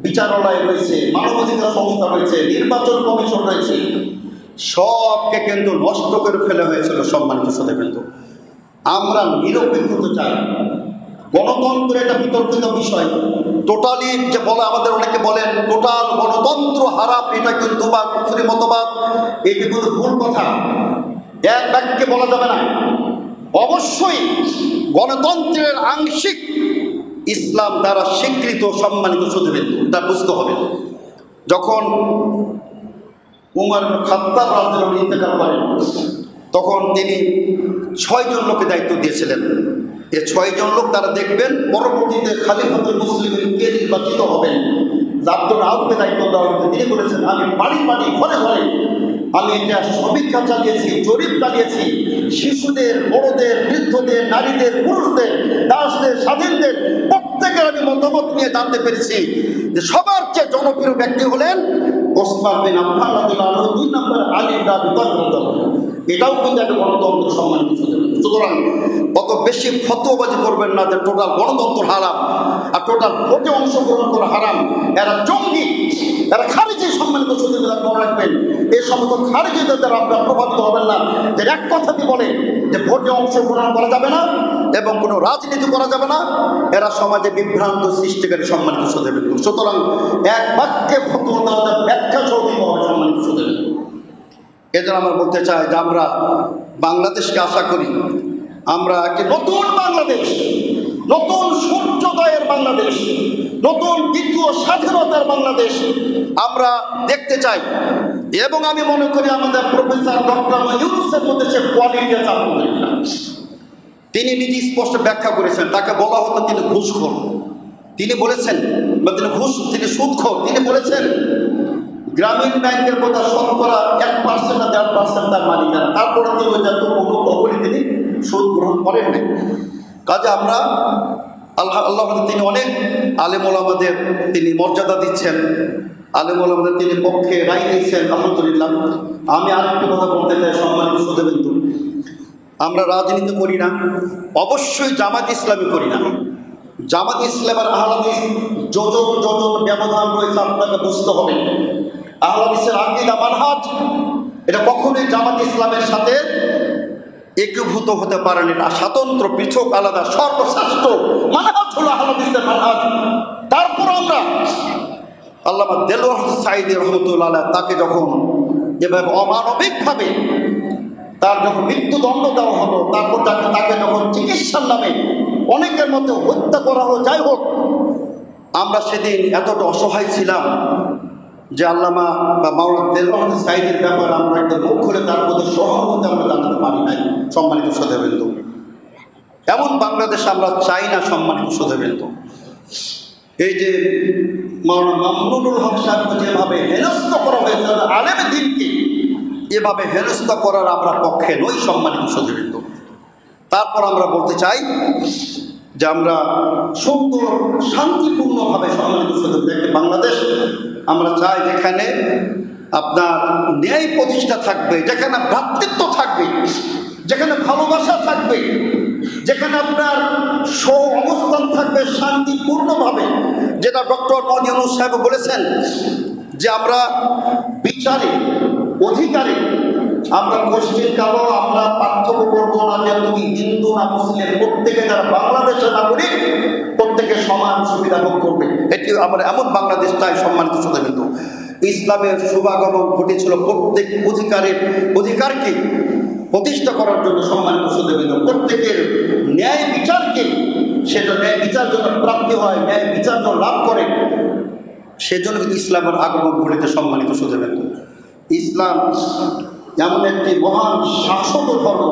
বিচারালয় রয়েছে, মানবাধিকার সংস্থা রয়েছে, নির্বাচন কমিশন রয়েছে, সবকে কিন্তু নষ্ট করে ফেলা হয়েছিল। সম্মানিত শ্রোতাবৃন্দ, আমরা নিরপেক্ষতা চাই। গণতন্ত্র এটা বিতর্কিত বিষয়। টোটালি যে বলে, আমাদের অনেকে বলেন টোটাল গণতন্ত্র হারাম, এটা কিন্তু বা কুফরি মতবাদ, এটি কিন্তু ভুল কথা। এক বাক্যে বলা যাবে না। অবশ্যই গণতন্ত্রের আংশিক ইসলাম দ্বারা স্বীকৃত। সম্মানিত শ্রোতাবৃন্দ, তা বুঝতে হবে। যখন উমর ইবনে খাত্তাব রাদিয়াল্লাহু আনহু ইন্তেকাল করেন, তখন তিনি 6 জন লোককে দায়িত্ব দিয়েছিলেন। এই 6 জন লোক তারা দেখবেন পরবর্তীতে খলিফাতুল মুসলিমিন কে নির্বাচিত হবেন। আব্দুল আউফকে দায়িত্ব দেওয়া হয়েছে। তিনি বলেছেন, আমি বাড়ি ঘরে ঘরে আমি এটা সমীক্ষা চালিয়েছি, জরিপ চালিয়েছি। শিশুদের, বড়দের, বৃদ্ধদের, নারীদের, পুরুষদের, দাসদের, স্বাধীনদের প্রত্যেকের আমি মতামত নিয়ে জানতে পেরেছি যে সবার চেয়ে জনপ্রিয় ব্যক্তি হলেন ওসমান বিন আফফান রাদিয়াল্লাহু আনহু, 2 নম্বর আলী ইবনে আবি তালিব রাদিয়াল্লাহু আনহু। এটাও কিন্তু একটা গণতন্ত্র। সম্মানিত শ্রোতাবৃন্দ, সুতরাং অত বেশি ফতোয়াবাজি করবেন না যে টোটাল গণতন্ত্র হারাম আর টোটাল ভোটে অংশগ্রহণ করা হারাম। এরা জঙ্গি, এরা খারিজি। সম্মানিত শ্রোতাবৃন্দ, মনে রাখবেন, এই সমস্ত খারিজিদের দ্বারা আপনারা প্রভাবিত হবেন না। যে এক কথাটি বলে যে ভোটে অংশগ্রহণ করা যাবে না এবং কোনো রাজনীতি করা যাবে না, এরা সমাজে বিভ্রান্ত সৃষ্টিকারী। সম্মানিত শ্রোতাবৃন্দ, সুতরাং এক বাক্যে ফতোয়া দেওয়া যায়, ব্যাখ্যা সহ দিতে হবে। সম্মানিত শ্রোতাবৃন্দ, এজন্য আমরা বলতে চাই যে আমরা বাংলাদেশকে আশা করি আমরা একটি নতুন বাংলাদেশ, নতুন সূর্যোদয়ের বাংলাদেশ, নতুন দ্বিতীয় স্বাধীনতার বাংলাদেশ আমরা দেখতে চাই। এবং আমি মনে করি আমাদের প্রফেসর ডক্টর ইউনূসের মধ্যে সে কোয়ালিটি আছে। আলহামদুলিল্লাহ, তিনি নিজে স্পষ্ট ব্যাখ্যা করেছেন। তাকে বলা হতো তিনি ঘুষখোর। তিনি বলেছেন, তিনি সুদখোর। তিনি বলেছেন গ্রামীণ ব্যাংকের কথা শতকরা 1% না 1.5% তার মালিকানা। তারপরে তিনি ওই জাতীয় কোনো অবলি তিনি সুদ গ্রহণ করেন না। কাজে আমরা আল্লাহ তিনি অনেক আলেম ওলামাদের তিনি মর্যাদা দিচ্ছেন, আলেম ওলামাদের তিনি পক্ষে রায় দিয়েছেন। আলহামদুলিল্লাহ। আমি আরেকটি কথা বলতে চাই। সম্মানিত শ্রোতাবৃন্দ, আমরা রাজনীতি করি না, অবশ্যই জামাত ইসলামী করি না। জামাত ইসলামের আহলে হাদিস যোজন ব্যবধান রয়েছে, আপনাকে বুঝতে হবে। আহলে হাদিসের আকীদা মানহাজ এটা কখনোই জামাত ইসলামের সাথে একীভূত হতে পারেনি না। স্বতন্ত্র, পৃথক, আলাদা সর্বশ্রেষ্ঠ মানহাজ হলো আহলে হাদিসের মানহাজ। তারপর আমরা আল্লামা দেলওয়ার হোসেন সাঈদী রহমতুল্লাহ আলাইহি তাকে যখন এভাবে অমানবিকভাবে তার যখন মৃত্যুদণ্ড দেওয়া হলো, তারপর তাকে যখন চিকিৎসার নামে অনেকের মধ্যে হত্যা করা হলো, যাই হোক, আমরা সেদিন এতটা অসহায় ছিলাম যে আল্লামা বা মাওলানা দেলওয়ার হোসেন সাঈদীর ব্যাপারে আমরা একদম মুখ খুলে তার প্রতি সহানুভূতি আমরা জানাতে পারি নাই। সম্মানিত শ্রোতাবৃন্দ, এমন বাংলাদেশ আমরা চাই না। সম্মানিত শ্রোতাবৃন্দ, এই যে মাওলানা মামুনুল হক সাহেবকে যেভাবে হেনস্থ করা হয়েছে, আলেম দ্বীনকে এভাবে হেনস্থ করার আমরা পক্ষে নই। সম্মানিত শ্রোতাবৃন্দ, তারপর আমরা বলতে চাই যে আমরা সুন্দর শান্তিপূর্ণভাবে, সম্মানিত শ্রোতাবৃন্দ, একটি বাংলাদেশ আমরা চাই যেখানে আপনার ন্যায় প্রতিষ্ঠা থাকবে, যেখানে ভ্রাতৃত্ব থাকবে, যেখানে ভালোবাসা থাকবে, যেখানে আপনার অবস্থান থাকবে শান্তিপূর্ণভাবে। যেটা ডক্টর মোহাম্মদ ইউনূস সাহেব বলেছেন যে আমরা বিচারে, অধিকারে আমরা কোশ্চিন কালো আমরা পার্থক্য করবো না যে তুমি হিন্দু না মুসলিম, প্রত্যেকে যারা বাংলাদেশের নাগরিক প্রত্যেকে সমান সুবিধা ভোগ করবে। এটি আমরা এমন বাংলাদেশ চাই। সম্মানিত শ্রোতাবৃন্দ, ইসলামের শুভাগমন ঘটেছিল প্রত্যেক অধিকারকে প্রতিষ্ঠা করার জন্য। সম্মানিত শ্রোতাবৃন্দ, প্রত্যেকের ন্যায় বিচারকে, সেটা ন্যায় বিচার জন্য প্রাপ্তি হয়, ন্যায় বিচার জন্য লাভ করে, সেজন্য ইসলামের আগমন ঘটেছে। সম্মানিত শ্রোতাবৃন্দ, ইসলাম এমন একটি মহান শাশ্বত ধর্ম,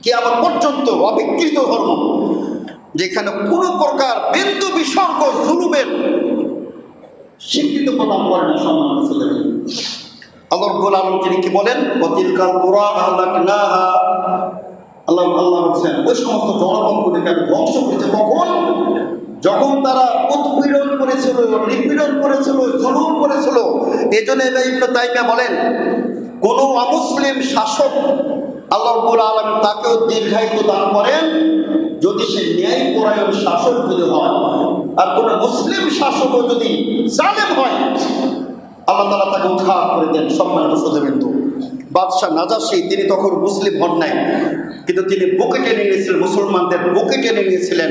কিয়ামত পর্যন্ত অবিকৃত ধর্ম, যেখানে কোনো প্রকার বিন্দু বিসর্গ জুলুমের স্বীকৃতি প্রদান করে না। সম্মানিত শ্রোতাবৃন্দ, আল্লাহ রাব্বুল আলামিন তিনি কি বলেন, ওয়াতিলকাল কুরা আহলাকনাহা, আল্লাহ বলছেন ওই সমস্ত জনগণগুলিকে আমি ধ্বংস করেছি। কখন? যখন তারা উৎপীড়ন করেছে করেছিল, নিপীড়ন করেছিল, জুলুম করেছিল। এজন্য ইবনে তাইমিয়া বলেন, কোন অমুসলিম শাসক আল্লাহ রাব্বুল আলামিন তাকেও দীর্ঘায়িত দান করেন যদি সে ন্যায় পরায়ণ শাসক যদি হয়। আর কোন মুসলিম শাসকও যদি জালেম হয়, আল্লাহ তাআলা তাকে উদ্ধার করে দেন। সম্মানিত শ্রোতাবৃন্দ, বাদশাহ নাজাশী তিনি তখন মুসলিম হন নাই, কিন্তু তিনি বুকে টেনে নিয়েছিলেন, মুসলমানদের বুকে টেনে নিয়েছিলেন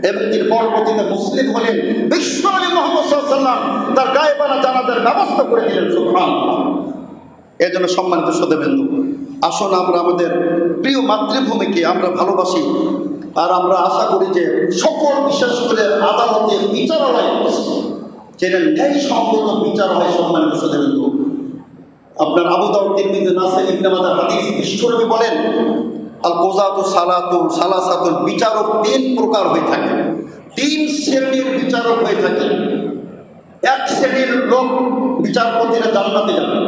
এবং তিনি পরবর্তীতে মুসলিম হলেন। বিশ্বনবী মুহাম্মদ সাল্লাল্লাহু আলাইহি ওয়াসাল্লাম তার গায়েবানা জানাজার ব্যবস্থা করে দিলেন। সুবহানাল্লাহ। এই জন্য সম্মানিত শ্রোতাবৃন্দ, আসুন আমরা আমাদের প্রিয় মাতৃভূমিকে আমরা ভালোবাসি। আর আমরা আশা করি যে সকল, বিশেষ করে আদালতে, বিচারালয় যেটা ন্যায়সঙ্গত বিচার হয়। সম্মানিত শ্রোতাবৃন্দ, আপনার আবু দাউদ, তিরমিজি, নাসাই, ইবনে মাজাহ হাদিস, বিশ্বনবী বলেন, আল কুযাতু সালাসাতুল, বিচারক তিন প্রকার হয়ে থাকে, তিন শ্রেণীর বিচারক হয়ে থাকে। এক শ্রেণীর লোক বিচারপতিরা জান্নাতে যাবে।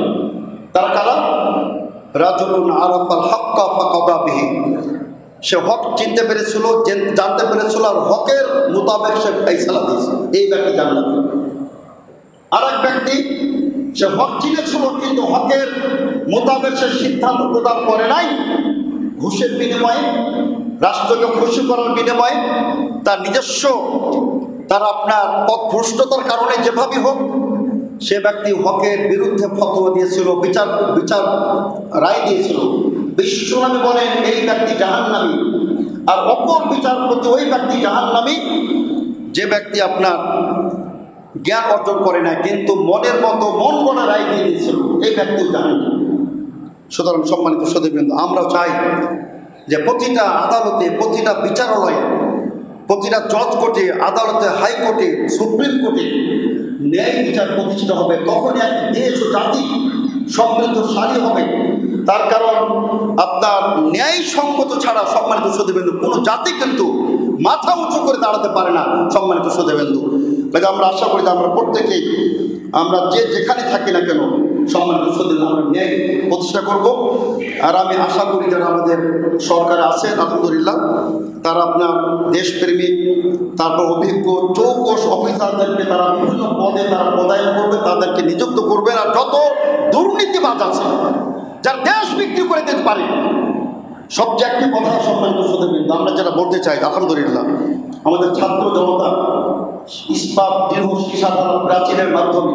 তারা কারা? রাজুলুন আরাফাল হাক্কা ফাকাদা বিহি, সে হক চিনতে পেরেছিল, জানতে পেরেছিল, আর হকের মোতাবেক সে ফয়সালা দিয়েছে, এই ব্যক্তি জান্নাতে। আর এক ব্যক্তি, সে হক চিনেছিল কিন্তু হকের মোতাবেক সে সিদ্ধান্ত প্রদান করে নাই, ঘুষের বিনিময়ে, রাষ্ট্রকে খুশি করার বিনিময়ে, তার নিজস্ব, তার আপনার পথভ্রষ্টতার কারণে যেভাবেই হোক, সে ব্যক্তি হকের বিরুদ্ধে ফতোয়া দিয়েছিল, বিচার রায় দিয়েছিল। বিশ্বনবী বলেন এই ব্যক্তি জাহান্নামী। আর অপর বিচারপতি ওই ব্যক্তি জাহান্নামী যে ব্যক্তি আপনার জ্ঞান অর্জন করে না কিন্তু মনের মতো মন গড়া রায় দিয়ে দিয়েছিল, এই ব্যক্তিও জাহান্নামী। সুতরাং সম্মানিত শ্রোতাবৃন্দ, আমরা চাই যে প্রতিটা আদালতে, প্রতিটা বিচারালয়ে, প্রতিটা জজ কোর্টে, আদালতে, হাইকোর্টে, সুপ্রিম কোর্টে ন্যায় বিচার প্রতিষ্ঠা হবে। তখন এক দেশ ও জাতি সমৃদ্ধশালী হবে। তার কারণ আপনার ন্যায়সঙ্গত ছাড়া, সম্মানিত শ্রোতাবৃন্দ, কোনো জাতি কিন্তু মাথা উঁচু করে দাঁড়াতে পারে না। সম্মানিত শ্রোতাবৃন্দ, আমরা আশা করি যে আমরা প্রত্যেকেই, আমরা যে যেখানে থাকি না কেন, সম্মানিত শ্রোতাবৃন্দ, আমরা ন্যায় প্রতিষ্ঠা করব। আর আমি আশা করি যারা আমাদের সরকারে আছেন, আলহামদুলিল্লাহ, তারা আপনার দেশপ্রেমিক, তারপর অভিজ্ঞ চৌকস অফিসারদেরকে তারা বিভিন্ন পদে তারা পদায়ন করবে, তাদেরকে নিযুক্ত করবেন। আর যত দুর্নীতিবাজ আছে, যার দেশ বিক্রি করে দিতে পারে, সবচেয়ে একটি কথা সম্মানিত শ্রোতাবৃন্দ, আমরা যেটা বলতে চাই, আলহামদুলিল্লাহ, আমাদের ছাত্র জনতা ইস্পাত, দৃঢ় সাধারণ প্রাচীরের মাধ্যমে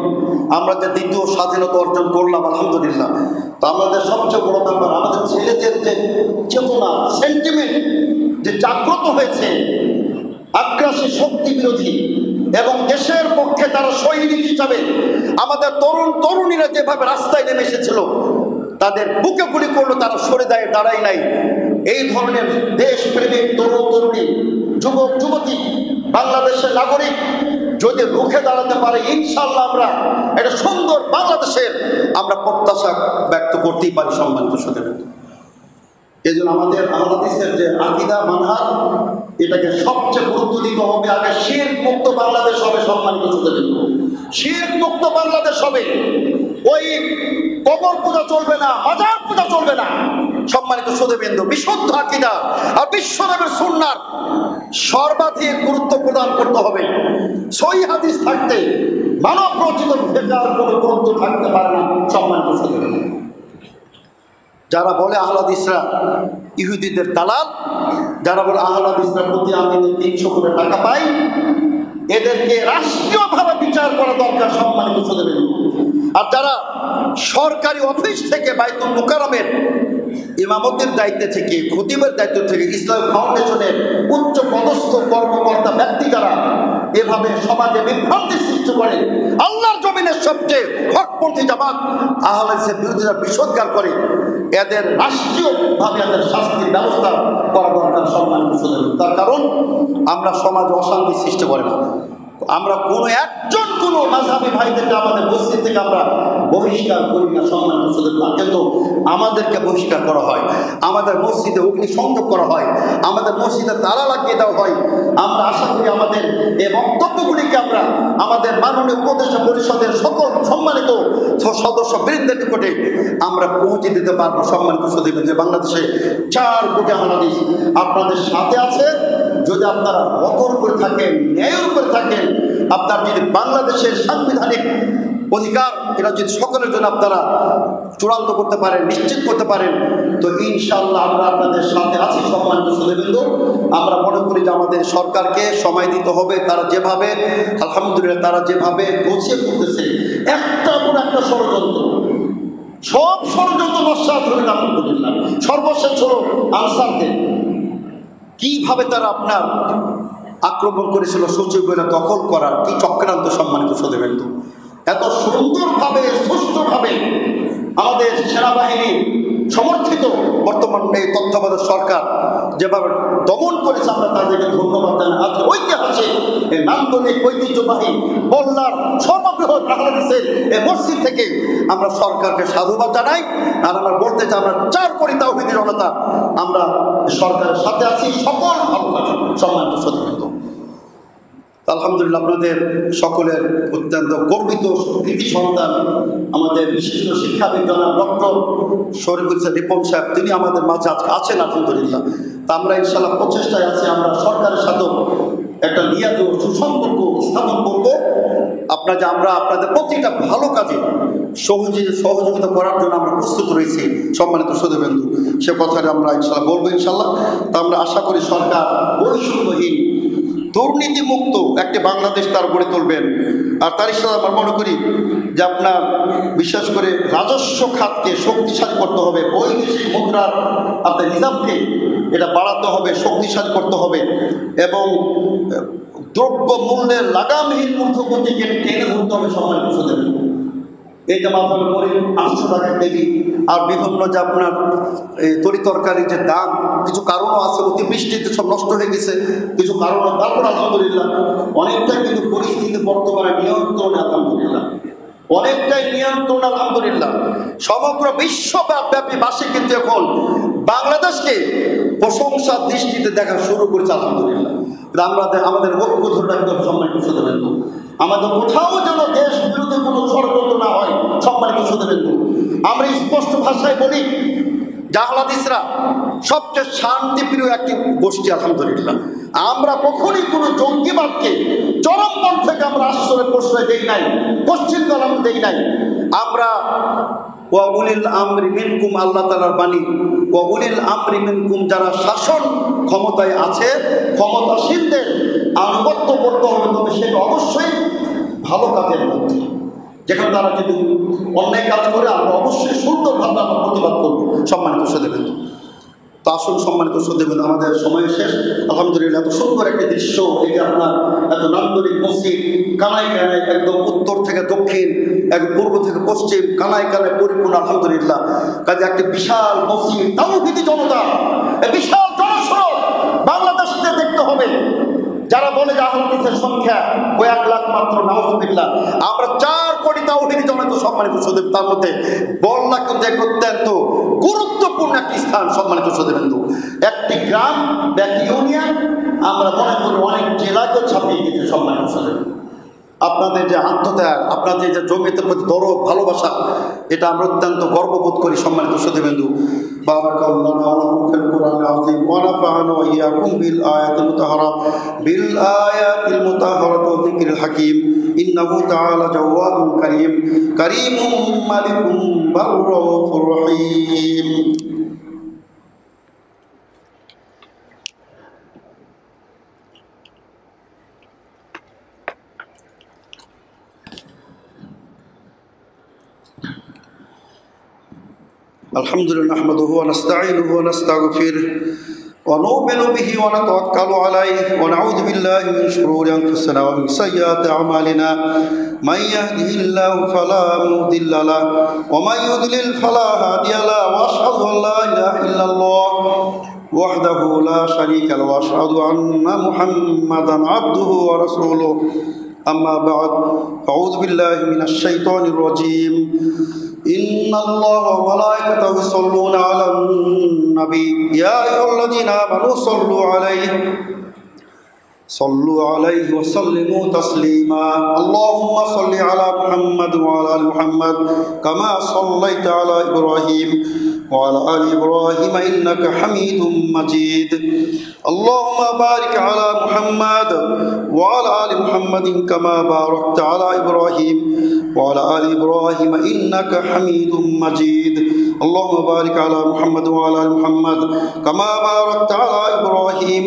আমরা যে দ্বিতীয় স্বাধীনতা অর্জন করলাম, আলহামদুলিল্লাহ। তো আমাদের সবচেয়ে বড় ব্যাপার, আমাদের ছেলেদের যে চেতনা, সেন্টিমেন্ট যে জাগ্রত হয়েছে, আগ্রাসী শক্তি বিরোধী এবং দেশের পক্ষে তারা সৈনিক হিসাবে আমাদের তরুণ তরুণীরা যেভাবে রাস্তায় নেমে এসেছিল, তাদের বুকে গুলি করলো, তারা সরে দাঁড়ায় নাই। এই ধরনের দেশপ্রেমিক তরুণ তরুণী, যুবক যুবতী, বাংলাদেশের নাগরিক যদি রুখে দাঁড়াতে পারে, ইনশাআল্লাহ আমরা একটা সুন্দর বাংলাদেশের আমরা প্রত্যাশা ব্যক্ত করতেই পারি। সম্মানিত শ্রোতাবৃন্দ, এই জন্য আমাদের আহলাদিসের যে আকীদা, মানহাজ, এটাকে সবচেয়ে গুরুত্ব দিতে হবে। আগে শিরক মুক্ত বাংলাদেশ হবে। সম্মানিত শ্রোতাবৃন্দ, শিরক মুক্ত বাংলাদেশ হবে। ওই কবর পূজা চলবে না, মাজার পূজা চলবে না। সম্মানিত শ্রোতাবৃন্দ, বিশুদ্ধ আকীদা আর বিশ্বনবীর সুন্নাত সর্বাধিক গুরুত্ব প্রদান করতে হবে। সহিহ হাদিস থাকতে মানব রচিত ফিকহের কোনো গুরুত্ব থাকতে পারে না। সম্মানিত শ্রোতাবৃন্দ, যারা বলে আহলাদিসরা ইহুদিদের দালাল, যারা বলে আহলাদিসরা প্রতি আমি 300 কোটি টাকা পাই, এদেরকে রাষ্ট্রীয়ভাবে বিচার করা দরকার। সম্মানিত শ্রোতাবৃন্দ, আর যারা সরকারি অফিস থেকে বাইতুল মুকাররমের ইমামতির দায়িত্বে থেকে, খতিবের দায়িত্ব থেকে, ইসলাম ফাউন্ডেশনের উচ্চ পদস্থ কর্মকর্তা ব্যক্তি যারা এভাবে সমাজে বিভ্রান্তি সৃষ্টি করে, আল্লাহর জমিনের সবচেয়ে হকপন্থী জামাত আহলে হাদিসের বিরোধিতা বিষোদ্গার করে, এদের রাষ্ট্রীয়ভাবে এদের শাস্তির ব্যবস্থা করা দরকার। সম্মানিত শ্রোতাবৃন্দ, তার কারণ আমরা সমাজে অশান্তি সৃষ্টি করে না। আমরা কোনো একজন কোনো মাযহাবী ভাইদেরকে আমাদের মসজিদ থেকে আমরা বহিষ্কার করি না। সম্মানিত শ্রোতাবৃন্দ, কিন্তু আমাদেরকে বহিষ্কার করা হয়, আমাদের মসজিদে অগ্নিসংযোগ করা হয়, আমাদের মসজিদে তালা লাগিয়ে দেওয়া হয়। আমরা আশা করি আমাদের এই বক্তব্যগুলিকে আমরা আমাদের মাননীয় উপদেষ্টা পরিষদের সকল সম্মানিত সদস্য বৃন্দের নিকটে আমরা পৌঁছে দিতে পারবো। সম্মানিত শ্রোতাবৃন্দ, বাংলাদেশে 4 কোটি আহলাদিস আপনাদের সাথে আছে, যদি আপনারা অটল করে থাকেন, ন্যায়ের উপরে থাকেন, আপনার যদি বাংলাদেশের সাংবিধানিক অধিকার এটা যদি সকলের জন্য আপনারা চূড়ান্ত করতে পারেন, নিশ্চিত করতে পারেন, তো ইনশাআল্লাহ আমরা আপনাদের সাথে আছি। সম্মানিত সুধীবৃন্দ, আমরা মনে করি যে আমাদের সরকারকে সময় দিতে হবে। তারা যেভাবে আলহামদুলিল্লাহ তারা যেভাবে গুছিয়ে করতেছে, একটা কোনো একটা ষড়যন্ত্র, সব ষড়যন্ত্র নস্যাৎ হলেন আলহামদুলিল্লাহ। সর্বশেষ হলো আনসারদের কিভাবে তারা আপনার আক্রমণ করেছিল সচিবালয় দখল করার কি চক্রান্ত। সম্মানিত সুধীবৃন্দ, এত সুন্দরভাবে সুষ্ঠুভাবে আমাদের সেনাবাহিনী সমর্থিত বর্তমান এই তত্ত্বাবধায়ক সরকার যেভাবে দমন করেছে, আমরা তাদেরকে ধন্যবাদ জানাই। আজকে ঐতিহাসিক এই নান্দনিক ঐতিহ্যবাহী বল্লার সর্ববৃহৎ বাংলাদেশের এই মসজিদ থেকে আমরা সরকারকে সাধুবাদ জানাই। আর আমরা বলতে চাই, আমরা 4 কোটি তাওহীদি জনতা আমরা সরকারের সাথে আছি, সকল ভালো কাজ। সম্মানিত সদস্য, আলহামদুলিল্লাহ আপনাদের সকলের অত্যন্ত গর্বিত কৃতি সন্তান আমাদের বিশিষ্ট শিক্ষাবিদ জনাব ডক্টর শরীফুল রিপন সাহেব, তিনি আমাদের মাঝে আজকে আছেন আলহামদুলিল্লাহ। তা আমরা ইনশাআল্লাহ প্রচেষ্টায় আছি, আমরা সরকারের সাথেও একটা নিয়াত সুসম্পর্ক স্থাপন করবো। আমরা আপনাদের প্রতিটা ভালো কাজে সহযোগিতা করার জন্য আমরা প্রস্তুত রয়েছি। সম্মানিত সুধীবৃন্দ, সে কথাটা আমরা ইনশাআল্লাহ বলবো ইনশাআল্লাহ। তা আমরা আশা করি সরকার বৈষম্যহীন দুর্নীতিমুক্ত একটি বাংলাদেশ তার গড়ে তুলবেন। আর তার সাথে আমরা মনে করি যে আপনার বিশেষ করে রাজস্ব খাতকে শক্তিশালী করতে হবে, বৈদেশিক মুদ্রার আপনার নিজামকে এটা বাড়াতে হবে, শক্তিশালী করতে হবে, এবং দ্রব্য মূল্যের লাগামহীন ঊর্ধ্বগতিকে টেনে ধরতে হবে। সম্মানিত সুধীবৃন্দ, এই যে মাথায় করে 800 টাকা কেজি, আর বিভিন্ন যে আপনার তরি তরকারির যে দাম, কিছু কারণও আছে, অতিবৃষ্টিতে সব নষ্ট হয়ে গেছে, কিছু কারণ। তারপর আলহামদুলিল্লাহ অনেকটাই কিন্তু পরিস্থিতি বর্তমানে নিয়ন্ত্রণে আলহামদুলিল্লাহ, অনেকটাই নিয়ন্ত্রণ আলহামদুলিল্লাহ। সমগ্র বিশ্বব্যাপী বাসী কিন্তু এখন বাংলাদেশকে প্রশংসার দৃষ্টিতে দেখা শুরু করেছে আলহামদুলিল্লাহ। আমাদের ঐক্য ধরে রাখতে হবে। সম্মানিত সুধীবৃন্দ, আমাদের কোথাও যেন দেশ বিরোধী কোনো ষড়যন্ত্র না হয়। সম্মানিত সুধীবৃন্দ, আমরা স্পষ্ট ভাষায় বলি, জাহলাদিসরা সবচেয়ে শান্তিপ্রিয় একটি গোষ্ঠী আলহামদুলিল্লাহ। আমরা কখনই কোনো জঙ্গিবাদকে চরমপন্থাকে আমরা আশ্রয় প্রশ্রয় দেই নাই, পশ্চিমকাল আমরা দেই নাই। আমরা ওয়া উলিল আমরি মিনকুম, আল্লাহ তাআলার বাণী, ওয়া উলিল আমরি মিনকুম, যারা শাসন ক্ষমতায় আছে, ক্ষমতাসীনদের আনুগত্য করতে হবে, তবে সেটা অবশ্যই ভালো কাজের মধ্যে। যেখানে তারা যদি অন্যায় কাজ করে আমরা অবশ্যই সুন্দরভাবে আমরা প্রতিবাদ করবো। সম্মানিত সুধীবৃন্দ, তো আসুন সম্মানিত সুধীবৃন্দ, আমাদের সময় শেষ। আলহামদুলিল্লাহ এত সুন্দর একটি দৃশ্য, এই যে আপনার এত নান্দনিক মসজিদ, কানায় কানায় একদম উত্তর থেকে দক্ষিণ, একদম পূর্ব থেকে পশ্চিম, কানায় কানায় পরিপূর্ণ আলহামদুলিল্লাহ। কাজে একটি বিশাল মসজিদ, তাওহীদি জনতা, বিশাল জনস্রোত বাংলাদেশকে দেখতে হবে। যারা বলে যে আহলাদিসের সংখ্যা ওই 1 লাখ মাত্র, নাউযুবিল্লাহ। আমরা 4 কোটি তাওহীদি জনতা। সম্মানিত সুধীবৃন্দ, তার মধ্যে বল্লা কিন্তু এক অত্যন্ত গুরুত্বপূর্ণ একটি স্থান। সম্মানিত সুধীবৃন্দ, একটি গ্রাম বা একটি ইউনিয়ন আমরা মনে করি অনেক জেলাকেও ছাপিয়ে গেছে। সম্মানিত সুধীবৃন্দ, আপনাদের যে আত্মত্যাগ, আপনাদের যে জমিয়তের প্রতি দরদ ভালোবাসা, এটা আমরা অত্যন্ত গর্ববোধ করি। সম্মানিত সুধীবৃন্দু, বারাকাল্লাহু লানা ফিল কুরআনিল আযীম ওয়া নাফা'না ওয়া ইয়্যাকুম বিল আয়াতিল মুতাহহারাতি ওয়া যিকরিল হাকীম। ইন্নাহু তাআলা জাওয়াদুন কারীম, কারীমুম মালিকুম বাররাউফুর রহিম। আলহামদুলিল্লাহ নাহমাদুহু ওয়া নাস্তাঈনুহু ওয়া নাস্তাগফিরুহু ওয়া নু'মিনু বিহি ওয়া নাতাওয়াক্কালু আলাইহি ওয়া নাউযু বিল্লাহি মিন শুরুরি আনফুসিনা ওয়া মিন সাইয়্যাতি আমালিনা। মান ইয়াহদিহিল্লাহু ফালা মুদিল্লা লাহু ওয়া মান ইউদ্লিল ফালা হাদিয়া লাহু ওয়া আশহাদু আন লা ইলাহা ইল্লাল্লাহ ওয়াহদাহু লা শারীকা লাহু ওয়া আশহাদু আন্না মুহাম্মাদান আবদুহু ওয়া রাসূলুহু। আম্মা বা'দ, আউযু বিল্লাহি মিনাশ শাইতানির রাজীম। ইন্নাল্লাহা ওয়া মালায়েকাতাহু ইউসাল্লুনা আলান নবী ইয়া আইয়ুহাল্লাযীনা আমানু সাল্লু আলাইহি صلوا عليه وسلموا تسليما اللهم صل على محمد وعلى آل محمد كما صليت على إبراهيم وعلى آل إبراهيم إنك حميد مجيد اللهم بارك على محمد وعلى آل محمد كما باركت على إبراهيم وعلى آل إبراهيم إنك حميد مجيد اللهم بارك على محمد وعلى آل محمد كما باركت على إبراهيم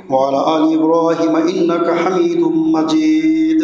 وعلى آل إبراهيم إنك حميد مجيد